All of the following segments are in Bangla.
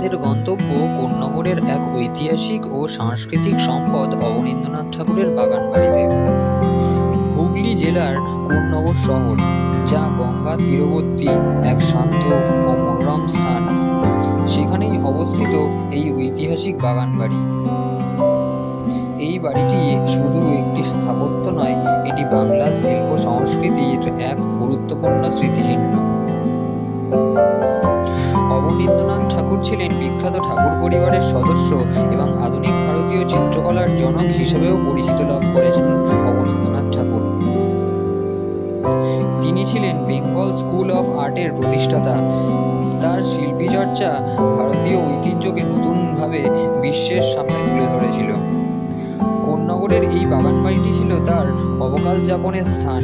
আমাদের গন্তব্য কোন্নগরের এক ঐতিহাসিক ও সাংস্কৃতিক সম্পদ অবনীন্দ্রনাথ ঠাকুরের বাগানবাড়িতে। হুগলি জেলার কোন্নগর শহর, যা গঙ্গা তীরবর্তী এক শান্ত ও মনোরম স্থান, সেখানেই অবস্থিত এই ঐতিহাসিক বাগানবাড়ি। এই বাড়িটি শুধু একটি স্থাপত্য নয়, এটি বাংলার শিল্প সংস্কৃতির এক গুরুত্বপূর্ণ স্মৃতিচিহ্ন। অবনীন্দ্রনাথ ঠাকুর ছিলেন বিখ্যাত ঠাকুর পরিবারের সদস্য এবং আধুনিক ভারতীয় চিত্রকলার জনক হিসেবেও পরিচিতি লাভ করেছেন অবনীন্দ্রনাথ ঠাকুর। তিনি ছিলেন বেঙ্গল স্কুল অফ আর্টের প্রতিষ্ঠাতা। তার শিল্পী চর্চা ভারতীয় ঐতিহ্যকে নতুনভাবে বিশ্বের সামনে তুলে ধরেছিল। কোন্নগরের এই বাগানবাড়িটি ছিল তার অবকাশ যাপনের স্থান।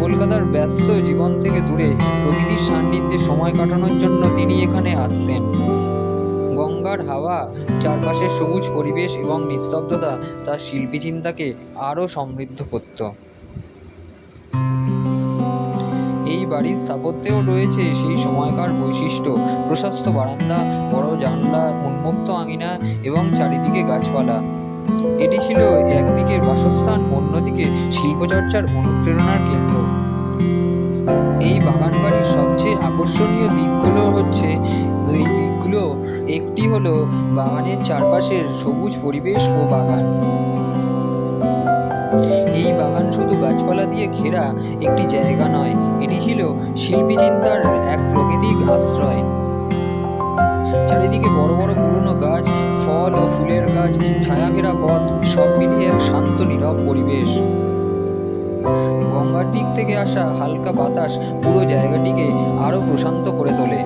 কলকাতার ব্যস্ত জীবন থেকে দূরে প্রকৃতির সান্নিধ্যে সময় কাটানোর জন্য তিনি এখানে আসতেন। গঙ্গার হাওয়া, চারপাশের সবুজ পরিবেশ এবং নিস্তব্ধতা তার শিল্পী চিন্তাকে আরও সমৃদ্ধ করত। এই বাড়ির স্থাপত্যেও রয়েছে সেই সময়কার বৈশিষ্ট্য: প্রশস্ত বারান্দা, বড় জানলা, উন্মুক্ত আঙিনা এবং চারিদিকে গাছপালা। এটি ছিল একদিকে বাসস্থান, অন্যদিকে শিল্পচর্চার অনুপ্রেরণার কেন্দ্র। এই বাগানবাড়ির সবচেয়ে আকর্ষণীয় দিকগুলো একটি হলো বাগানের চারপাশের সবুজ পরিবেশ ও বাগান। এই বাগান শুধু গাছপালা দিয়ে ঘেরা একটি জায়গা নয়, এটি ছিল শিল্পী চিন্তার এক প্রাকৃতিক আশ্রয়। চারিদিকে বড় বড় পুরনো গাছ, ফল ও ফুলের গাছ, ছায়াঘেরা পথ, সব মিলিয়ে এক শান্ত নীরব পরিবেশ। গঙ্গার দিক থেকে আসা হালকা বাতাস পুরো জায়গাটিকে আরো প্রশান্ত করে তোলে।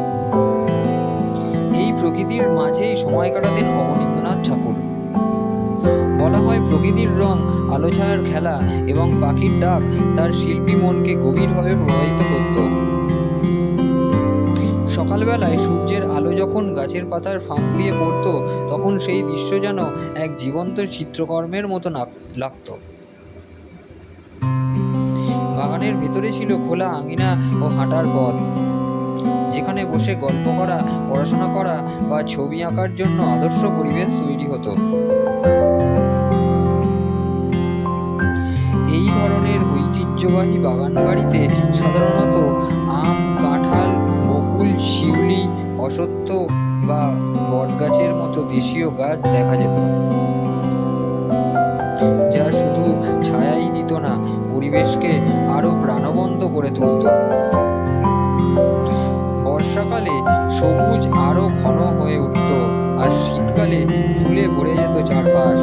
এই প্রকৃতির মাঝেই সময় কাটাতেন অবনীন্দ্রনাথ ঠাকুর। বলা হয়, প্রকৃতির রং, আলো ছায়ার খেলা এবং পাখির ডাক তার শিল্পী মনকে গভীরভাবে প্রভাবিত করত। সকালবেলায় সূর্যের আলো যখন গাছের পাতার ফাঁক দিয়ে পড়ত, তখন সেই দৃশ্য যেন এক জীবন্ত চিত্রকর্মের মতো লাগত। বাগানের ভেতরে ছিল খোলা আঙিনা ও হাঁটার পথ, যেখানে বসে গল্প করা, পড়াশোনা করা বা ছবি আঁকার জন্য আদর্শ পরিবেশ তৈরি হতো। এই ধরনের ঐতিহ্যবাহী বাগানবাড়িতে সাধারণত আম, কাঁঠাল, বকুল, শিউলি, অশ্বত্থ বা বটগাছের মতো দেশীয় গাছ দেখা যেত, যা শুধু ছায়াই দিত না, পরিবেশকে আরো প্রাণবন্ত করে তুলত। বর্ষাকালে সবুজ আরো ঘন হয়ে উঠত, আর শীতকালে ফুলে ভরে যেত চারপাশ।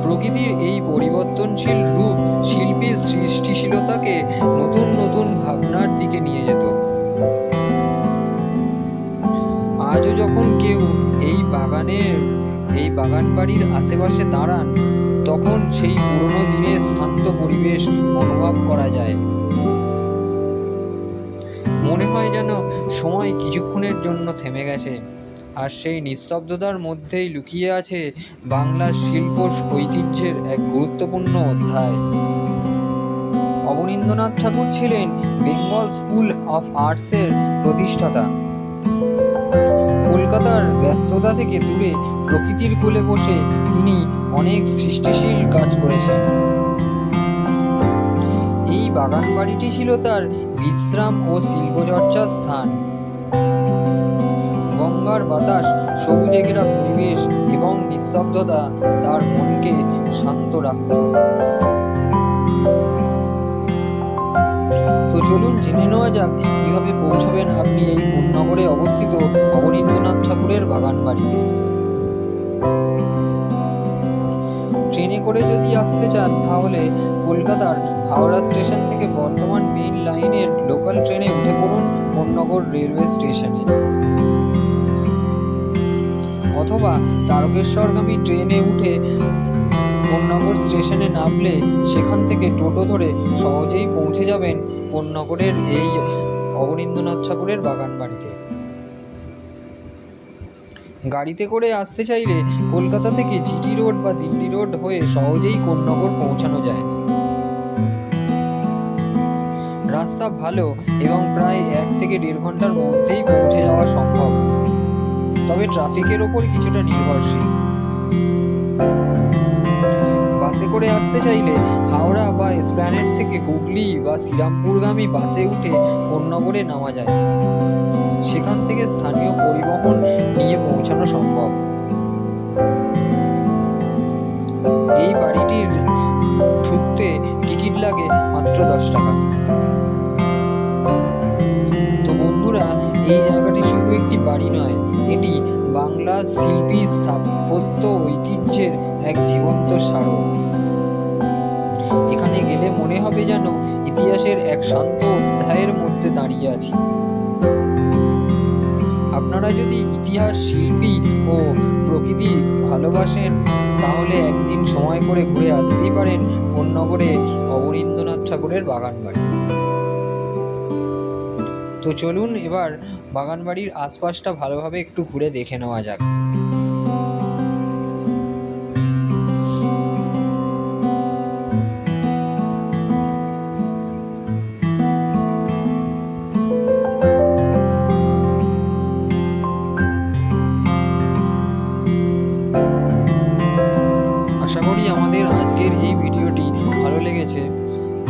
প্রকৃতির এই পরিবর্তনশীল রূপ শিল্পীর সৃষ্টিশীলতাকে নতুন নতুন ভাবনার দিকে নিয়ে যেত। আজও যখন কেউ এই বাগানবাড়ির আশেপাশে দাঁড়ান, তখন সেই পুরনো দিনের শান্ত পরিবেশ অনুভব করা যায়। মনে হয় যেন সময় কিছুক্ষণের জন্য থেমে গেছে, আর সেই নিস্তব্ধতার মধ্যেই লুকিয়ে আছে বাংলার শিল্প ঐতিহ্যের এক গুরুত্বপূর্ণ অধ্যায়। অবনীন্দ্রনাথ ঠাকুর ছিলেন বেঙ্গল স্কুল অফ আর্টসের প্রতিষ্ঠাতা। কলকাতার ব্যস্ততা থেকে দূরে প্রকৃতির কোলে বসে তিনি অনেক সৃষ্টিশীল কাজ করেছেন। এই বাগানবাড়িটি ছিল তার বিশ্রাম ও শিল্পচর্চার স্থান। গঙ্গার বাতাস, সবুজে ঘেরা পরিবেশ এবং নিস্তব্ধতা তার মনকে শান্ত রাখত। তো চলুন জেনে নেওয়া যাক কিভাবে পৌঁছাবেন আপনি এই কোন্নগরে অবস্থিত অবনীন্দ্রনাথ ঠাকুরের বাগানবাড়িতে। ট্রেনে করে যদি আসতে চান, তাহলে কলকাতার হাওড়া স্টেশন থেকে বর্ধমান মেইন লাইনের লোকাল ট্রেনে উঠে পড়ুন কোন্নগর রেলওয়ে স্টেশনে, অথবা তারকেশ্বরগামী ট্রেনে উঠে কোন্নগর স্টেশনে নামলে সেখান থেকে টোটো ধরে সহজেই পৌঁছে যাবেন কোন্নগরের এই অবনীন্দ্রনাথ ঠাকুরের বাগানবাড়িতে। গাড়িতে করে আসতে চাইলে কলকাতা থেকে জিটি রোড বা দিল্লি রোড হয়ে সহজেই কোন্নগর পৌঁছানো যায়। রাস্তা ভালো এবং প্রায় 1 থেকে 1.5 ঘন্টার মধ্যেই পৌঁছে যাওয়া সম্ভব, তবে ট্রাফিকের ওপর কিছুটা নির্ভরশীল। বাসে করে আসতে চাইলে হাওড়া বা এসপ্ল্যানেড থেকে হুগলি বা শ্রীরামপুরগামী বাসে উঠে কোন্নগরে নামা যায়। সেখান থেকে স্থানীয় পরিবহন নিয়ে পৌঁছানো সম্ভব। এই বাড়িটির ঢুকতে টিকিট লাগে মাত্র 10 টাকা। তো বন্ধুরা, এই জায়গাটি শুধু একটি বাড়ি নয়, এটি বাংলার শিল্পী স্থাপত্য ঐতিহ্যের এক জীবন্ত স্মারক। এখানে গেলে মনে হবে যেন ইতিহাসের এক শান্ত অধ্যায়ের মধ্যে দাঁড়িয়ে আছি। আপনারা যদি ইতিহাস, শিল্পী ও প্রকৃতি ভালোবাসেন, তাহলে একদিন সময় করে ঘুরে আসতেই পারেন কোন্নগরে অবনীন্দ্রনাথ ঠাকুরের বাগানবাড়ি। তো চলুন এবার বাগানবাড়ির আশপাশটা ভালোভাবে একটু ঘুরে দেখে নেওয়া যাক। আশা করি আমাদের আজকের এই ভিডিওটি ভালো লেগেছে।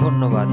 ধন্যবাদ।